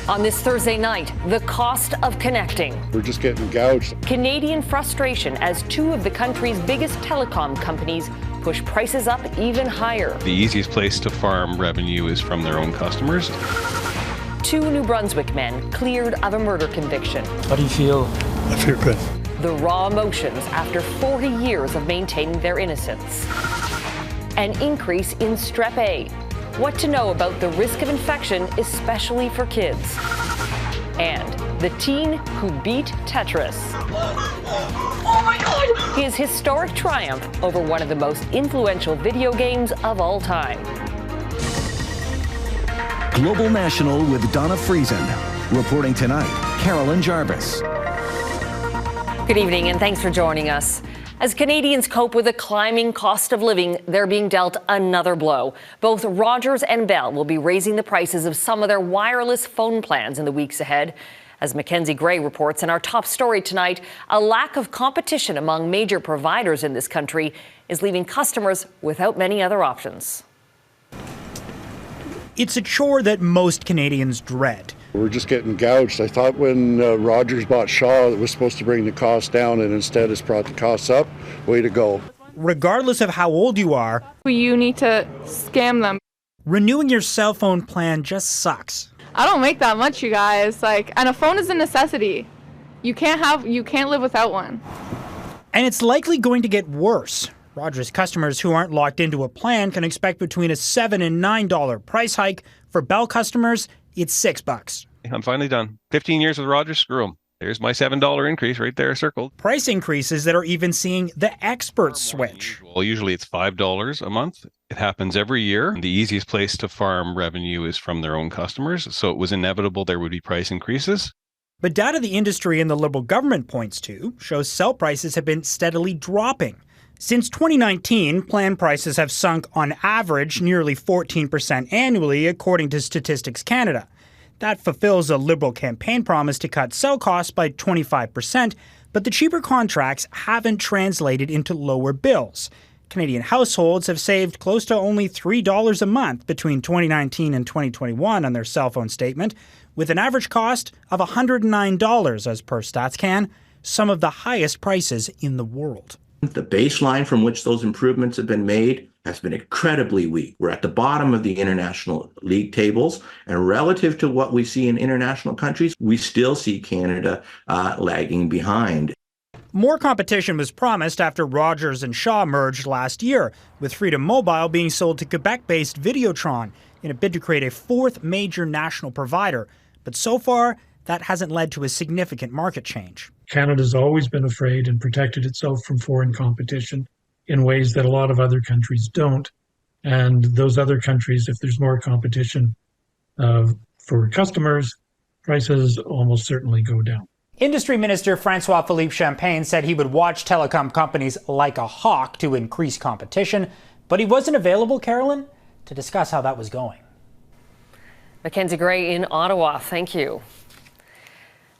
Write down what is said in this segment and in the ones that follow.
On this Thursday night, the cost of connecting. We're just getting gouged. Canadian frustration as two of the country's biggest telecom companies push prices up even higher. The easiest place to farm revenue is from their own customers. Two New Brunswick men cleared of a murder conviction. How do you feel? I feel good. The raw emotions after 40 years of maintaining their innocence. An increase in Strep A. What to know about the risk of infection, especially for kids. And the teen who beat Tetris. Oh my God! His historic triumph over one of the most influential video games of all time. Global National with Donna Friesen. Reporting tonight, Carolyn Jarvis. Good evening and thanks for joining us. As Canadians cope with a climbing cost of living, they're being dealt another blow. Both Rogers and Bell will be raising the prices of some of their wireless phone plans in the weeks ahead. As Mackenzie Gray reports in our top story tonight, a lack of competition among major providers in this country is leaving customers without many other options. It's a chore that most Canadians dread. We're just getting gouged. I thought when Rogers bought Shaw, it was supposed to bring the cost down, and instead it's brought the costs up. Way to go. Regardless of how old you are, You need to scam them. renewing your cell phone plan just sucks. I don't make that much, you guys. And a phone is a necessity. You can't live without one. And it's likely going to get worse. Rogers customers who aren't locked into a plan can expect between a $7 and $9 price hike. For Bell customers, it's $6. I'm finally done. 15 years with Rogers, screw 'em. There's my $7 increase right there circled. Price increases that are even seeing the experts switch. Well, usually it's $5 a month. It happens every year. The easiest place to farm revenue is from their own customers, so it was inevitable there would be price increases. But data the industry and the Liberal government points to shows cell prices have been steadily dropping. Since 2019, plan prices have sunk on average nearly 14% annually, according to Statistics Canada. That fulfills a Liberal campaign promise to cut cell costs by 25%, but the cheaper contracts haven't translated into lower bills. Canadian households have saved close to only $3 a month between 2019 and 2021 on their cell phone statement, with an average cost of $109 as per StatsCan, some of the highest prices in the world. The baseline from which those improvements have been made has been incredibly weak. We're at the bottom of the international league tables, and relative to what we see in international countries, we still see Canada lagging behind. More competition was promised after Rogers and Shaw merged last year, with Freedom Mobile being sold to Quebec-based Videotron in a bid to create a fourth major national provider. But so far, that hasn't led to a significant market change. Canada's always been afraid and protected itself from foreign competition in ways that a lot of other countries don't. And those other countries, if there's more competition for customers, prices almost certainly go down. Industry Minister Francois-Philippe Champagne said he would watch telecom companies like a hawk to increase competition, but he wasn't available, Carolyn, to discuss how that was going. Mackenzie Gray in Ottawa, thank you.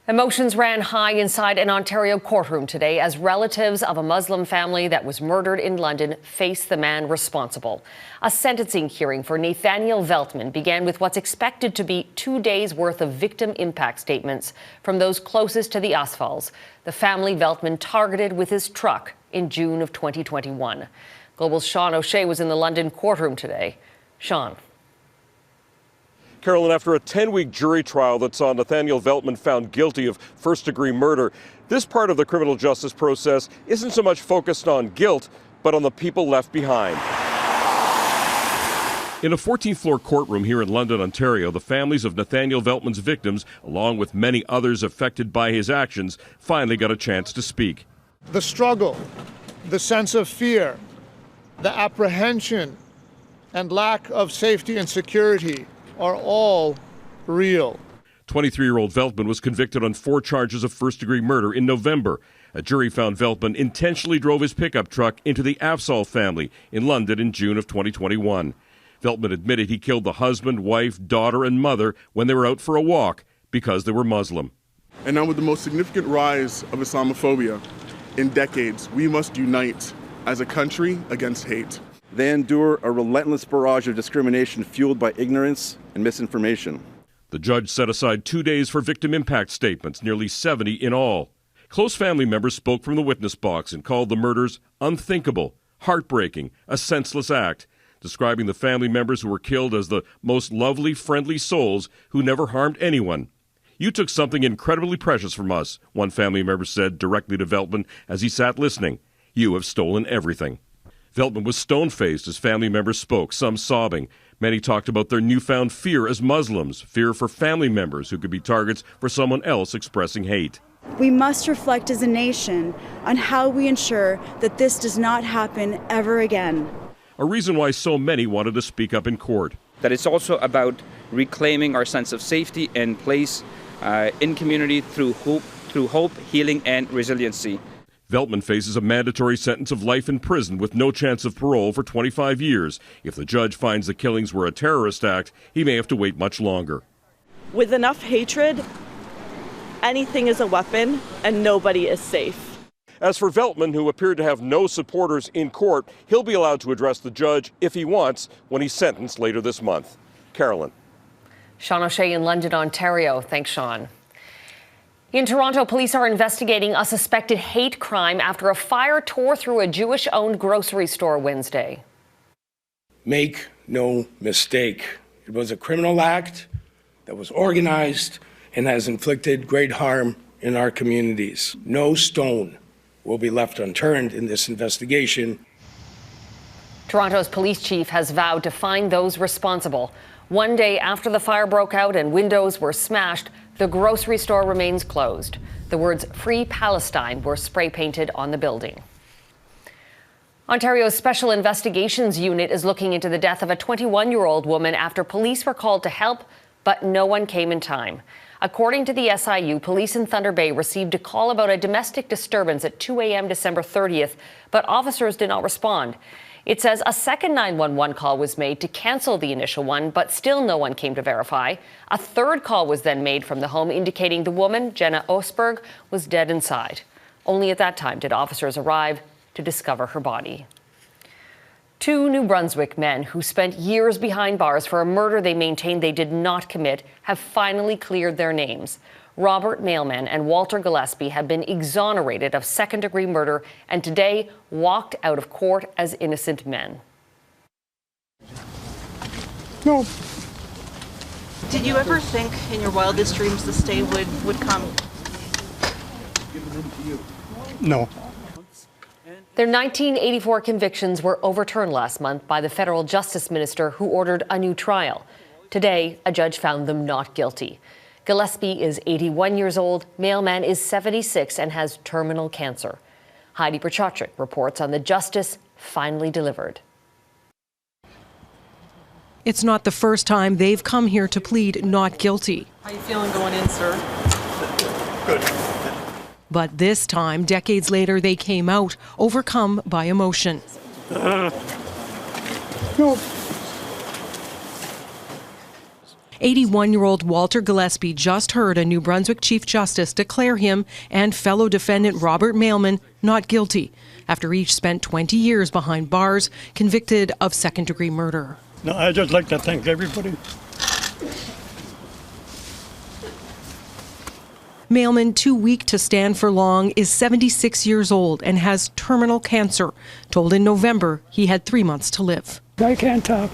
Emotions ran high inside an Ontario courtroom today as relatives of a Muslim family that was murdered in London face the man responsible. A sentencing hearing for Nathaniel Veltman began with what's expected to be 2 days' worth of victim impact statements from those closest to the Asphals, the family Veltman targeted with his truck in June of 2021. Global's Seán O'Shea was in the London courtroom today. Seán. Carolyn, after a 10-week jury trial that saw Nathaniel Veltman found guilty of first-degree murder, this part of the criminal justice process isn't so much focused on guilt, but on the people left behind. In a 14th-floor courtroom here in London, Ontario, the families of Nathaniel Veltman's victims, along with many others affected by his actions, finally got a chance to speak. The struggle, the sense of fear, the apprehension, and lack of safety and security are all real. 23-year-old Veltman was convicted on 4 charges of first-degree murder in November. A jury found Veltman intentionally drove his pickup truck into the Afzal family in London in June of 2021. Veltman admitted he killed the husband, wife, daughter, and mother when they were out for a walk because they were Muslim. And now with the most significant rise of Islamophobia in decades, we must unite as a country against hate. They endure a relentless barrage of discrimination fueled by ignorance and misinformation. The The judge set aside 2 days for victim impact statements, nearly 70 in all. Close family members spoke from the witness box and called the murders unthinkable, heartbreaking, a senseless act, describing the family members who were killed as the most lovely, friendly souls who never harmed anyone. "You took something incredibly precious from us," one family member said directly to Veltman as he sat listening. "You have stolen everything." Veltman was stone-faced as family members spoke, some sobbing. Many talked about their newfound fear as Muslims, fear for family members who could be targets for someone else expressing hate. We must reflect as a nation on how we ensure that this does not happen ever again. A reason why so many wanted to speak up in court. That it's also about reclaiming our sense of safety and place in community through hope, healing, and resiliency. Veltman faces a mandatory sentence of life in prison with no chance of parole for 25 years. If the judge finds the killings were a terrorist act, he may have to wait much longer. With enough hatred, anything is a weapon and nobody is safe. As for Veltman, who appeared to have no supporters in court, he'll be allowed to address the judge if he wants when he's sentenced later this month. Carolyn. Seán O'Shea in London, Ontario. Thanks, Seán. In Toronto, police are investigating a suspected hate crime after a fire tore through a Jewish-owned grocery store Wednesday. Make no mistake, it was a criminal act that was organized and has inflicted great harm in our communities. No stone will be left unturned in this investigation. Toronto's police chief has vowed to find those responsible. One day after the fire broke out and windows were smashed, the grocery store remains closed. The words "Free Palestine" were spray painted on the building. Ontario's Special Investigations Unit is looking into the death of a 21-year-old woman after police were called to help, but no one came in time. According to the SIU, police in Thunder Bay received a call about a domestic disturbance at 2 a.m. December 30th, but officers did not respond. It says a second 911 call was made to cancel the initial one, but still no one came to verify. A third call was then made from the home indicating the woman, Jenna Osberg, was dead inside. Only at that time did officers arrive to discover her body. Two New Brunswick men who spent years behind bars for a murder they maintained they did not commit have finally cleared their names. Robert Mailman and Walter Gillespie have been exonerated of second-degree murder and today walked out of court as innocent men. No. Did you ever think in your wildest dreams this day would come? No. Their 1984 convictions were overturned last month by the federal justice minister who ordered a new trial. Today, a judge found them not guilty. Gillespie is 81 years old, Mailman is 76 and has terminal cancer. Heidi Petracek reports on the justice finally delivered. It's not the first time they've come here to plead not guilty. How are you feeling going in, sir? Good. But this time, decades later, they came out, overcome by emotion. No. 81-year-old Walter Gillespie just heard a New Brunswick Chief Justice declare him and fellow defendant Robert Mailman not guilty after each spent 20 years behind bars, convicted of second-degree murder. No, I'd just like to thank everybody. Mailman, too weak to stand for long, is 76 years old and has terminal cancer. Told in November he had 3 months to live. I can't talk.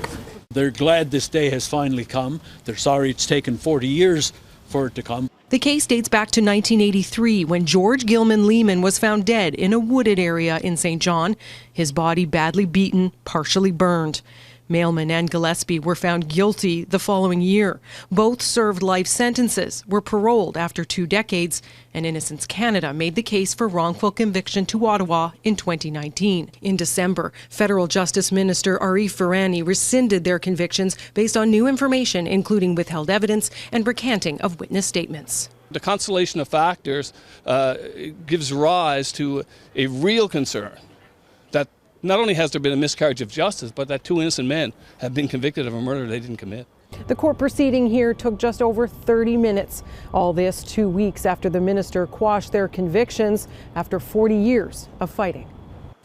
They're glad this day has finally come. They're sorry it's taken 40 years for it to come. The case dates back to 1983 when George Gilman Leeman was found dead in a wooded area in St. John, his body badly beaten, partially burned. Mailman and Gillespie were found guilty the following year. Both served life sentences, were paroled after 2 decades, and Innocence Canada made the case for wrongful conviction to Ottawa in 2019. In December, Federal Justice Minister Arif Virani rescinded their convictions based on new information, including withheld evidence and recanting of witness statements. The constellation of factors gives rise to a real concern that not only has there been a miscarriage of justice, but that 2 innocent men have been convicted of a murder they didn't commit. The court proceeding here took just over 30 minutes. All this 2 weeks after the minister quashed their convictions after 40 years of fighting.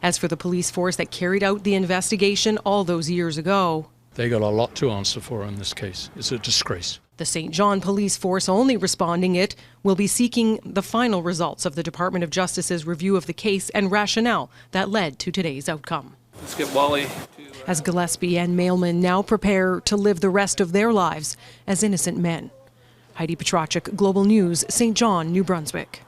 As for the police force that carried out the investigation all those years ago, They got a lot to answer for in this case. It's a disgrace. The St. John police force only responding it will be seeking the final results of the Department of Justice's review of the case and rationale that led to today's outcome. Let's get Wally. As Gillespie and Mailman now prepare to live the rest of their lives as innocent men. Heidi Petracek, Global News, St. John, New Brunswick.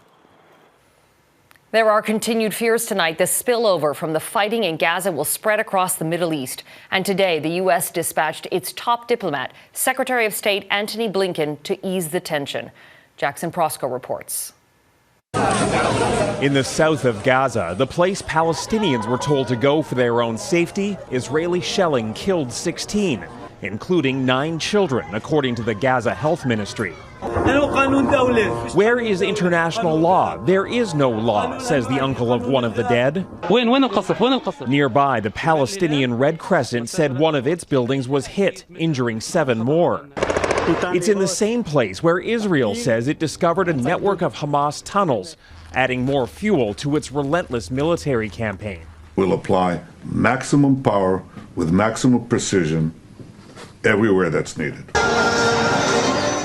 There are continued fears tonight the spillover from the fighting in Gaza will spread across the Middle East. And today, the U.S. dispatched its top diplomat, Secretary of State Antony Blinken, to ease the tension. Jackson Prosco reports. In the south of Gaza, the place Palestinians were told to go for their own safety, Israeli shelling killed 16, including 9 children, according to the Gaza Health Ministry. Where is international law? There is no law, says the uncle of one of the dead. Nearby, the Palestinian Red Crescent said one of its buildings was hit, injuring 7 more. It's in the same place where Israel says it discovered a network of Hamas tunnels, adding more fuel to its relentless military campaign. We'll apply maximum power with maximum precision everywhere that's needed.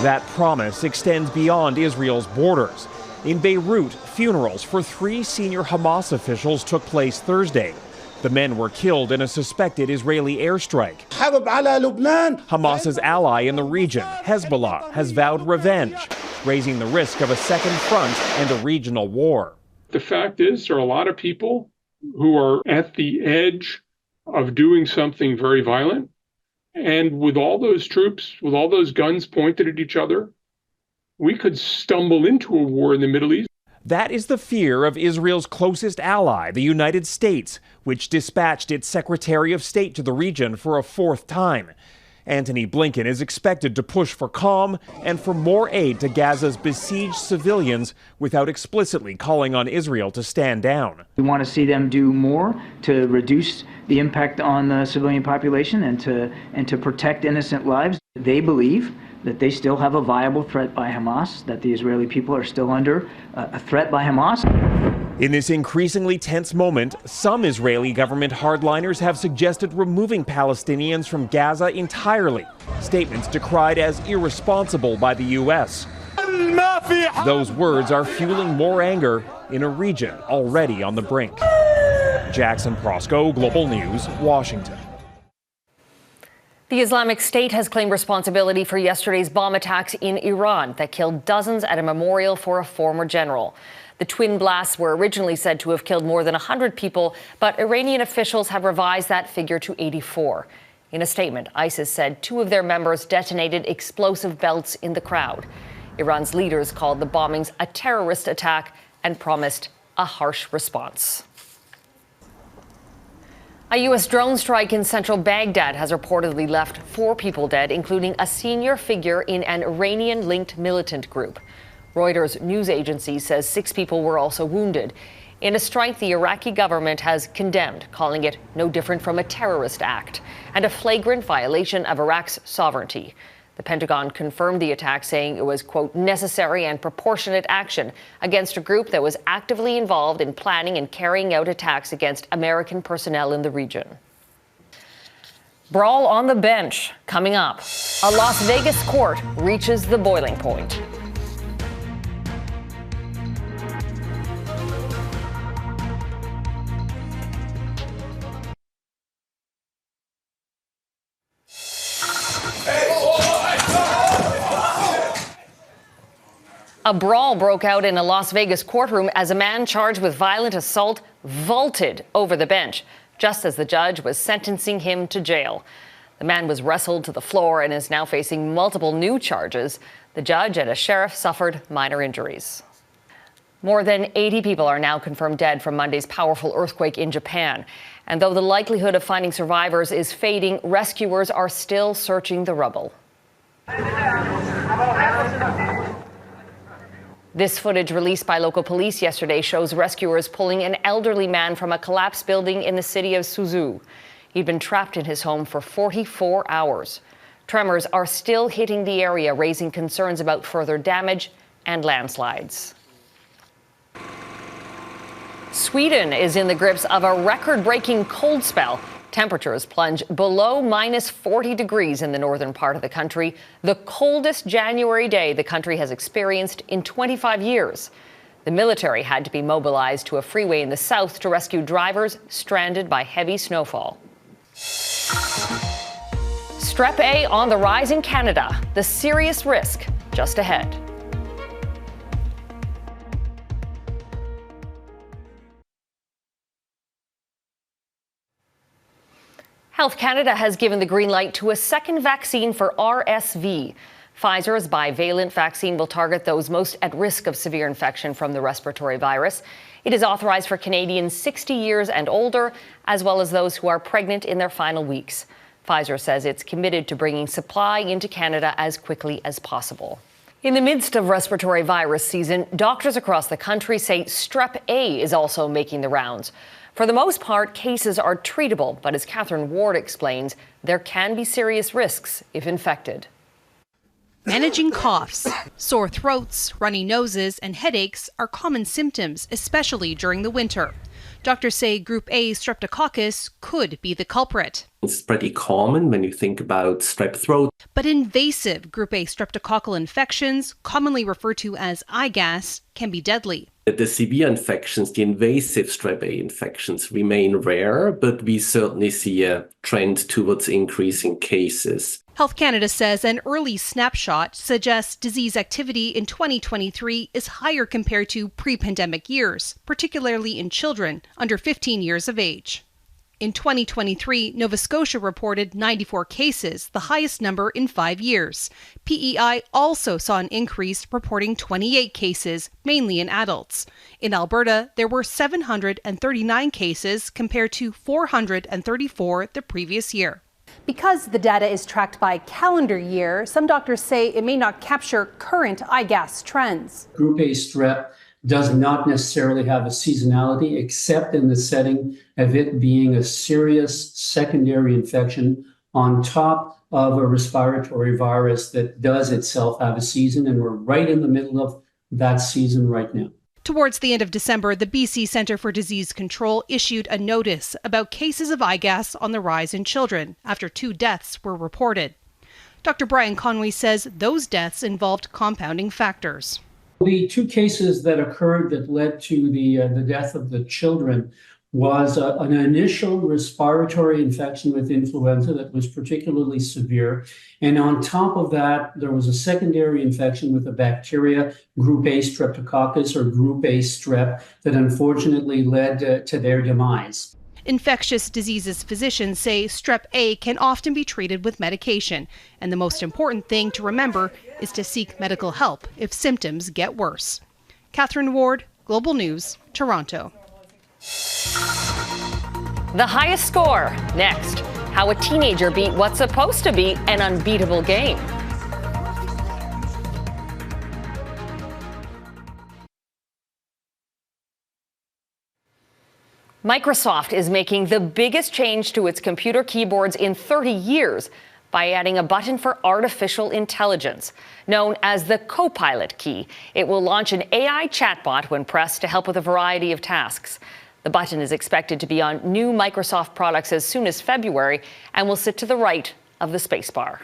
That promise extends beyond Israel's borders. In Beirut, funerals for 3 senior Hamas officials took place Thursday. The men were killed in a suspected Israeli airstrike. Hamas's ally in the region, Hezbollah, has vowed revenge, raising the risk of a second front and a regional war. The fact is, there are a lot of people who are at the edge of doing something very violent. And with all those troops, with all those guns pointed at each other, we could stumble into a war in the Middle East. That is the fear of Israel's closest ally, the United States, which dispatched its Secretary of State to the region for a 4th time. Antony Blinken is expected to push for calm and for more aid to Gaza's besieged civilians without explicitly calling on Israel to stand down. We want to see them do more to reduce the impact on the civilian population and to protect innocent lives. They believe that they still have a viable threat by Hamas, that the Israeli people are still under a threat by Hamas. In this increasingly tense moment, some Israeli government hardliners have suggested removing Palestinians from Gaza entirely, statements decried as irresponsible by the U.S. Those words are fueling more anger in a region already on the brink. Jackson Prosco, Global News, Washington. The Islamic State has claimed responsibility for yesterday's bomb attacks in Iran that killed dozens at a memorial for a former general. The twin blasts were originally said to have killed more than 100 people, but Iranian officials have revised that figure to 84. In a statement, ISIS said 2 of their members detonated explosive belts in the crowd. Iran's leaders called the bombings a terrorist attack and promised a harsh response. A U.S. drone strike in central Baghdad has reportedly left 4 people dead, including a senior figure in an Iranian-linked militant group. Reuters news agency says 6 people were also wounded. In a strike the Iraqi government has condemned, calling it no different from a terrorist act and a flagrant violation of Iraq's sovereignty. The Pentagon confirmed the attack, saying it was, quote, necessary and proportionate action against a group that was actively involved in planning and carrying out attacks against American personnel in the region. Brawl on the bench coming up. A Las Vegas court reaches the boiling point. A brawl broke out in a Las Vegas courtroom as a man charged with violent assault vaulted over the bench just as the judge was sentencing him to jail. The man was wrestled to the floor and is now facing multiple new charges. The judge and a sheriff suffered minor injuries. More than 80 people are now confirmed dead from Monday's powerful earthquake in Japan. And though the likelihood of finding survivors is fading, rescuers are still searching the rubble. This footage released by local police yesterday shows rescuers pulling an elderly man from a collapsed building in the city of Suzu. He'd been trapped in his home for 44 hours. Tremors are still hitting the area, raising concerns about further damage and landslides. Sweden is in the grips of a record-breaking cold spell. Temperatures plunge below minus 40 degrees in the northern part of the country, the coldest January day the country has experienced in 25 years. The military had to be mobilized to a freeway in the south to rescue drivers stranded by heavy snowfall. Strep A on the rise in Canada, the serious risk just ahead. Health Canada has given the green light to a second vaccine for RSV. Pfizer's bivalent vaccine will target those most at risk of severe infection from the respiratory virus. It is authorized for Canadians 60 years and older, as well as those who are pregnant in their final weeks. Pfizer says it's committed to bringing supply into Canada as quickly as possible. In the midst of respiratory virus season, doctors across the country say Strep A is also making the rounds. For the most part, cases are treatable, but as Catherine Ward explains, there can be serious risks if infected. Managing coughs, sore throats, runny noses, and headaches are common symptoms, especially during the winter. Doctors say Group A streptococcus could be the culprit. It's pretty common when you think about strep throat. But invasive Group A streptococcal infections, commonly referred to as IGAS, can be deadly. The severe infections, the invasive strep A infections, remain rare, but we certainly see a trend towards increasing cases. Health Canada says an early snapshot suggests disease activity in 2023 is higher compared to pre-pandemic years, particularly in children under 15 years of age. In 2023, Nova Scotia reported 94 cases, the highest number in 5 years. PEI also saw an increase, reporting 28 cases, mainly in adults. In Alberta, there were 739 cases compared to 434 the previous year. Because the data is tracked by calendar year, some doctors say it may not capture current IGAS trends. Group A strep does not necessarily have a seasonality, except in the setting of it being a serious secondary infection on top of a respiratory virus that does itself have a season, and we're right in the middle of that season right now. Towards the end of December, the BC Centre for Disease Control issued a notice about cases of IGAS on the rise in children after 2 deaths were reported. Dr. Brian Conway says those deaths involved compounding factors. The 2 cases that occurred that led to the death of the children was an initial respiratory infection with influenza that was particularly severe. And on top of that, there was a secondary infection with a bacteria, Group A streptococcus or Group A strep, that unfortunately led to their demise. Infectious diseases physicians say Strep A can often be treated with medication, and the most important thing to remember is to seek medical help if symptoms get worse. Catherine Ward, Global News, Toronto. The highest score next. How a teenager beat what's supposed to be an unbeatable game. Microsoft is making the biggest change to its computer keyboards in 30 years by adding a button for artificial intelligence. Known as the Copilot key, it will launch an AI chatbot when pressed to help with a variety of tasks. The button is expected to be on new Microsoft products as soon as February and will sit to the right of the spacebar.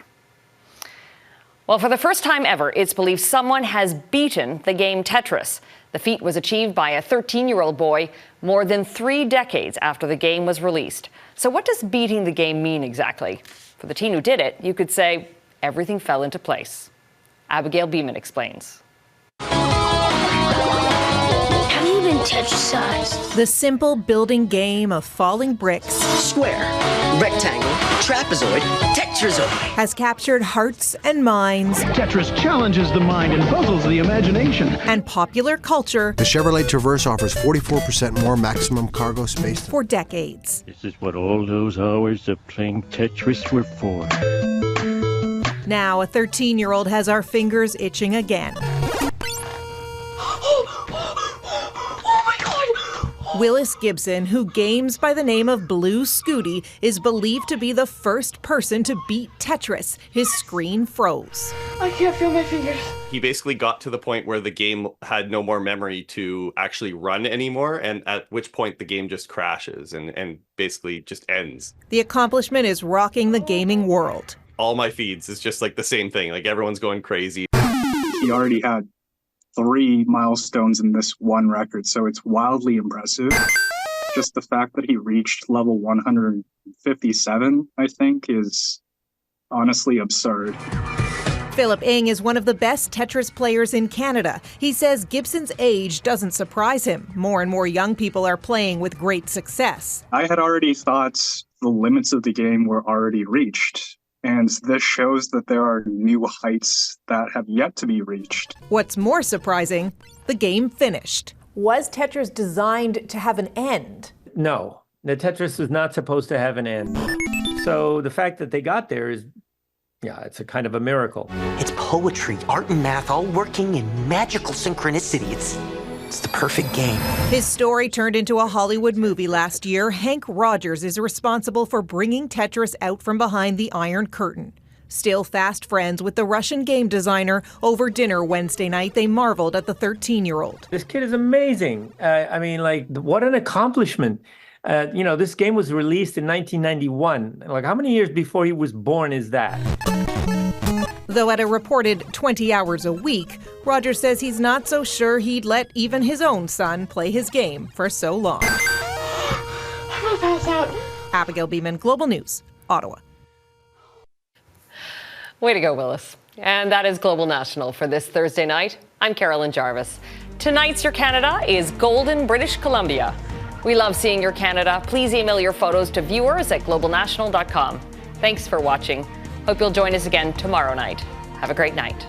Well, for the first time ever, it's believed someone has beaten the game Tetris. The feat was achieved by a 13-year-old boy more than 3 decades after the game was released. So what does beating the game mean exactly? For the teen who did it, you could say everything fell into place. Abigail Beeman explains. Have you been Tetrisized? The simple building game of falling bricks, square, rectangle, trapezoid, tetrazoid, has captured hearts and minds. Tetris challenges the mind and puzzles the imagination. And popular culture. The Chevrolet Traverse offers 44% more maximum cargo space for decades. This is what all those hours of playing Tetris were for. Now a 13-year-old has our fingers itching again. Willis Gibson, who games by the name of Blue Scooty, is believed to be the first person to beat Tetris. His screen froze. I can't feel my fingers. He basically got to the point where the game had no more memory to actually run anymore, and at which point the game just crashes and basically just ends. The accomplishment is rocking the gaming world. All my feeds is just like the same thing. Like everyone's going crazy. He already had 3 milestones in this one record, so it's wildly impressive. Just the fact that he reached level 157, I think, is honestly absurd. Philip Ng is one of the best Tetris players in Canada. He says Gibson's age doesn't surprise him. More and more young people are playing with great success. I had already thought the limits of the game were already reached, and this shows that there are new heights that have yet to be reached. What's more surprising, the game finished. Was Tetris designed to have an end? No, the Tetris was not supposed to have an end. So the fact that they got there is, it's a kind of a miracle. It's poetry, art, and math all working in magical synchronicity. It's the perfect game. His story turned into a Hollywood movie last year. Hank Rogers is responsible for bringing Tetris out from behind the Iron Curtain. Still fast friends with the Russian game designer, over dinner Wednesday night, they marveled at the 13-year-old. This kid is amazing. What an accomplishment. This game was released in 1991. Like, how many years before he was born is that? Though at a reported 20 hours a week, Rogers says he's not so sure he'd let even his own son play his game for so long. I'm gonna pass out. Abigail Beeman, Global News, Ottawa. Way to go, Willis. And that is Global National for this Thursday night. I'm Carolyn Jarvis. Tonight's Your Canada is Golden, British Columbia. We love seeing your Canada. Please email your photos to viewers@globalnational.com. Thanks for watching. Hope you'll join us again tomorrow night. Have a great night.